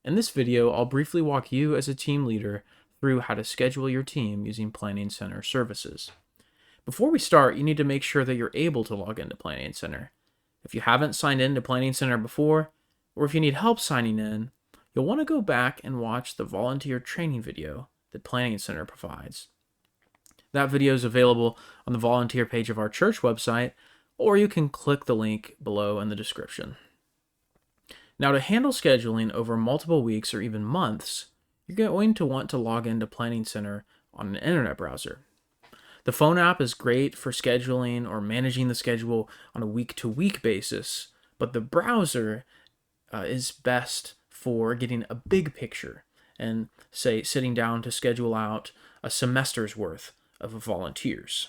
In this video, I'll briefly walk you as a team leader through how to schedule your team using Planning Center services. Before we start, you need to make sure that you're able to log into Planning Center. If you haven't signed in to Planning Center before, or if you need help signing in, you'll want to go back and watch the volunteer training video that Planning Center provides. That video is available on the volunteer page of our church website, or you can click the link below in the description. Now, to handle scheduling over multiple weeks or even months, you're going to want to log into Planning Center on an internet browser. The phone app is great for scheduling or managing the schedule on a week-to-week basis, but the browser is best for getting a big picture and, say, sitting down to schedule out a semester's worth of volunteers.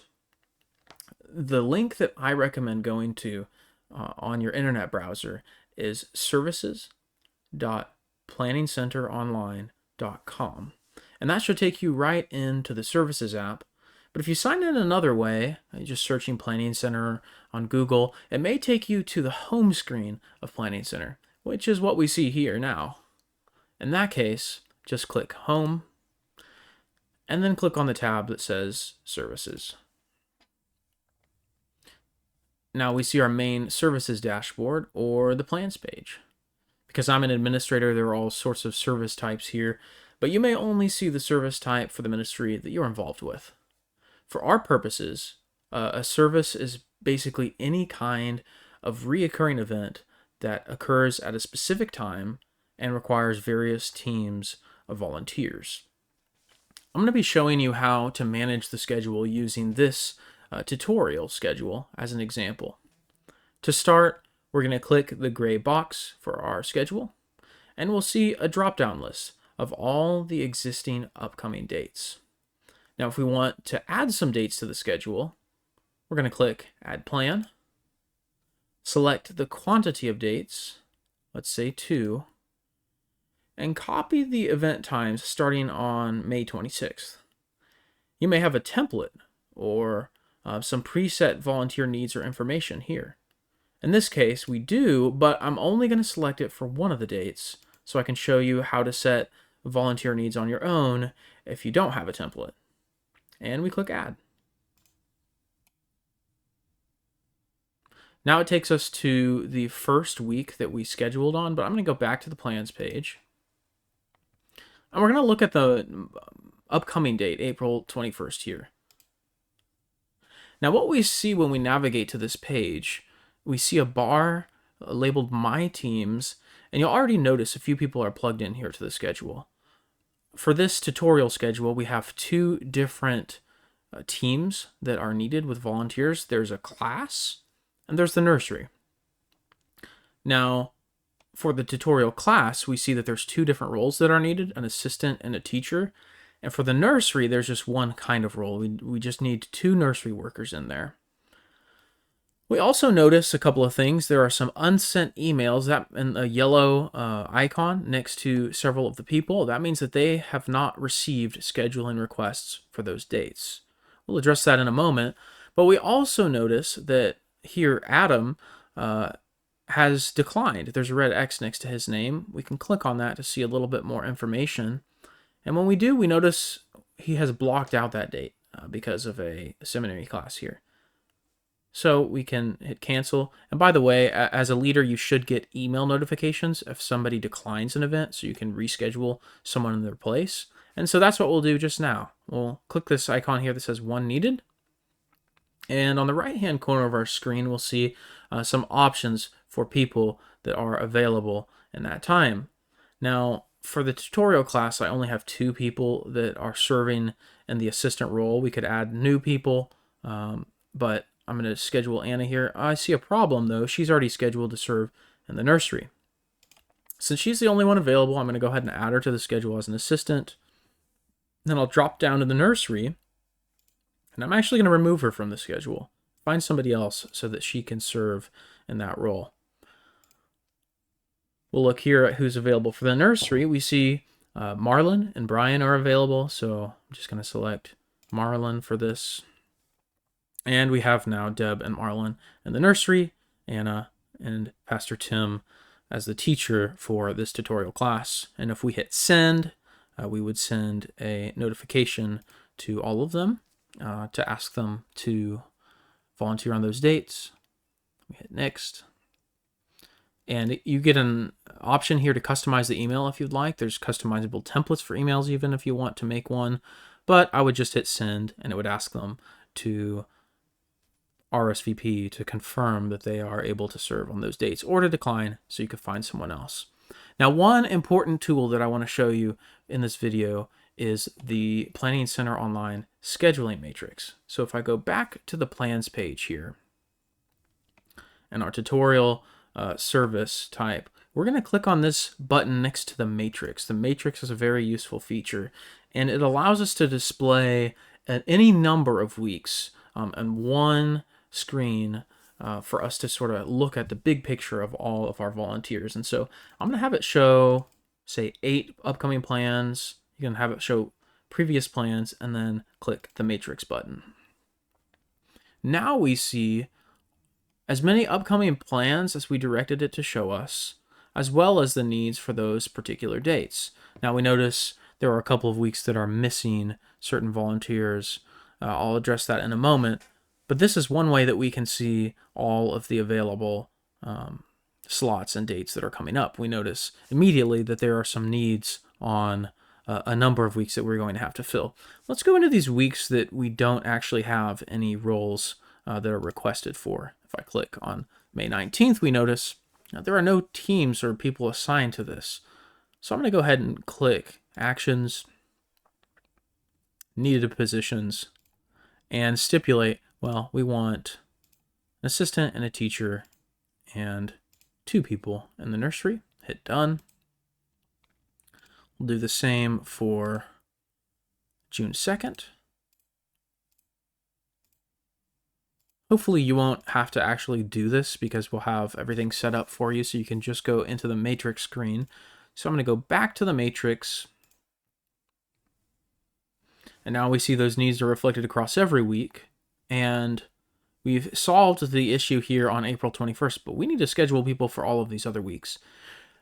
The link that I recommend going to on your internet browser is services.planningcenteronline.com. And that should take you right into the Services app. But if you sign in another way, just searching Planning Center on Google, it may take you to the home screen of Planning Center, which is what we see here now. In that case, just click Home, and then click on the tab that says Services. Now we see our main services dashboard, or the plans page. Because I'm an administrator, there are all sorts of service types here, but you may only see the service type for the ministry that you're involved with. For our purposes, a service is basically any kind of reoccurring event that occurs at a specific time and requires various teams of volunteers. I'm going to be showing you how to manage the schedule using this tutorial schedule as an example. To start, we're going to click the gray box for our schedule, and we'll see a drop-down list of all the existing upcoming dates. Now, if we want to add some dates to the schedule, we're going to click Add Plan, select the quantity of dates, let's say 2, and copy the event times starting on May 26th. You may have a template or some preset volunteer needs or information here. In this case, we do, but I'm only going to select it for one of the dates so I can show you how to set volunteer needs on your own if you don't have a template. And we click Add. Now it takes us to the first week that we scheduled on, but I'm going to go back to the plans page. And we're going to look at the upcoming date, April 21st here. Now what we see when we navigate to this page, we see a bar labeled My Teams, and you'll already notice a few people are plugged in here to the schedule. For this tutorial schedule, we have 2 different teams that are needed with volunteers. There's a class, and there's the nursery. Now, for the tutorial class, we see that there's 2 different roles that are needed, an assistant and a teacher. And for the nursery, there's just one kind of role. We just need 2 nursery workers in there. We also notice a couple of things. There are some unsent emails that and a yellow icon next to several of the people. That means that they have not received scheduling requests for those dates. We'll address that in a moment. But we also notice that here Adam has declined. There's a red X next to his name. We can click on that to see a little bit more information. And when we do, we notice he has blocked out that date because of a seminary class here. So we can hit cancel. And by the way, as a leader, you should get email notifications if somebody declines an event, so you can reschedule someone in their place. And so that's what we'll do just now. We'll click this icon here that says One Needed. And on the right-hand corner of our screen, we'll see some options for people that are available in that time. Now, for the tutorial class, I only have 2 people that are serving in the assistant role. We could add new people, but I'm going to schedule Anna here. I see a problem, though. She's already scheduled to serve in the nursery. Since she's the only one available, I'm going to go ahead and add her to the schedule as an assistant. Then I'll drop down to the nursery, and I'm actually going to remove her from the schedule. Find somebody else so that she can serve in that role. We'll look here at who's available for the nursery. We see Marlon and Brian are available, so I'm just going to select Marlon for this. And we have now Deb and Marlon in the nursery, Anna and Pastor Tim as the teacher for this tutorial class. And if we hit send, we would send a notification to all of them to ask them to volunteer on those dates. We hit next. And you get an option here to customize the email if you'd like. There's customizable templates for emails even if you want to make one. But I would just hit send, and it would ask them to RSVP to confirm that they are able to serve on those dates, or to decline so you could find someone else. Now, one important tool that I want to show you in this video is the Planning Center Online scheduling matrix. So if I go back to the plans page here and our tutorial service type, we're going to click on this button next to the matrix. The matrix is a very useful feature, and it allows us to display at any number of weeks on one screen for us to sort of look at the big picture of all of our volunteers. And so I'm going to have it show, say, 8 upcoming plans. You can have it show previous plans, and then click the matrix button. Now we see as many upcoming plans as we directed it to show us, as well as the needs for those particular dates. Now we notice there are a couple of weeks that are missing certain volunteers. I'll address that in a moment, but this is one way that we can see all of the available slots and dates that are coming up. We notice immediately that there are some needs on a number of weeks that we're going to have to fill. Let's go into these weeks that we don't actually have any roles that are requested for. If I click on May 19th, we notice there are no teams or people assigned to this. So I'm going to go ahead and click Actions, Needed Positions, and stipulate, well, we want an assistant and a teacher and 2 people in the nursery. Hit Done. We'll do the same for June 2nd. Hopefully you won't have to actually do this because we'll have everything set up for you so you can just go into the matrix screen. So I'm going to go back to the matrix. And now we see those needs are reflected across every week. And we've solved the issue here on April 21st, but we need to schedule people for all of these other weeks.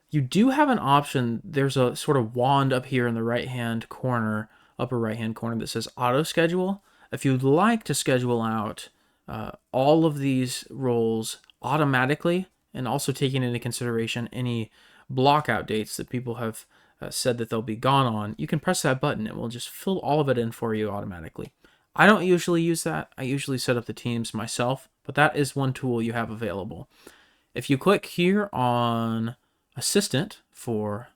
You do have an option. There's a sort of wand up here in the right-hand corner, upper right-hand corner, that says Auto Schedule. If you'd like to schedule out all of these roles automatically, and also taking into consideration any blockout dates that people have said that they'll be gone on, you can press that button. It will just fill all of it in for you automatically. I don't usually use that. I usually set up the teams myself, but that is one tool you have available. If you click here on Assistant for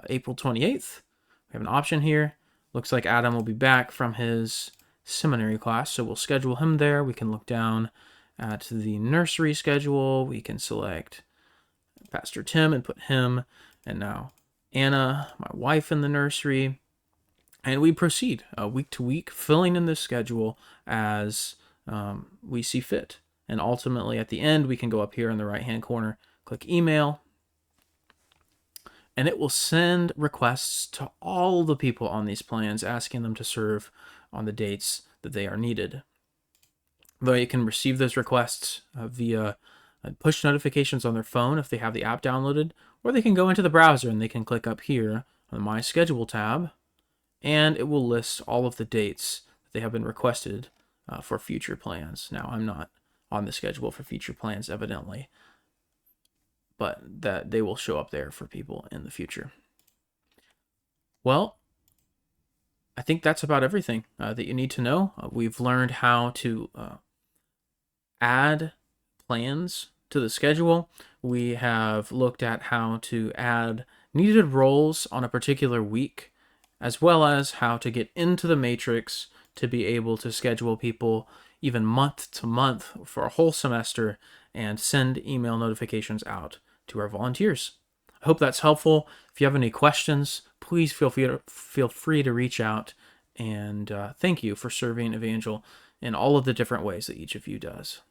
April 28th, we have an option here. Looks like Adam will be back from his seminary class, so we'll schedule him there. We can look down at the nursery schedule. We can select Pastor Tim and put him, and now Anna, my wife, in the nursery. And we proceed week to week, filling in this schedule as we see fit. And ultimately, at the end, we can go up here in the right-hand corner, click Email, and it will send requests to all the people on these plans, asking them to serve on the dates that they are needed. They can receive those requests via push notifications on their phone if they have the app downloaded, or they can go into the browser and they can click up here on the My Schedule tab, and it will list all of the dates that they have been requested for future plans. Now, I'm not on the schedule for future plans, evidently, but that they will show up there for people in the future. Well, I think that's about everything that you need to know. We've learned how to add plans to the schedule. We have looked at how to add needed roles on a particular week, as well as how to get into the matrix to be able to schedule people even month to month for a whole semester and send email notifications out to our volunteers. I hope that's helpful. If you have any questions, please feel free to reach out. And thank you for serving Evangel in all of the different ways that each of you does.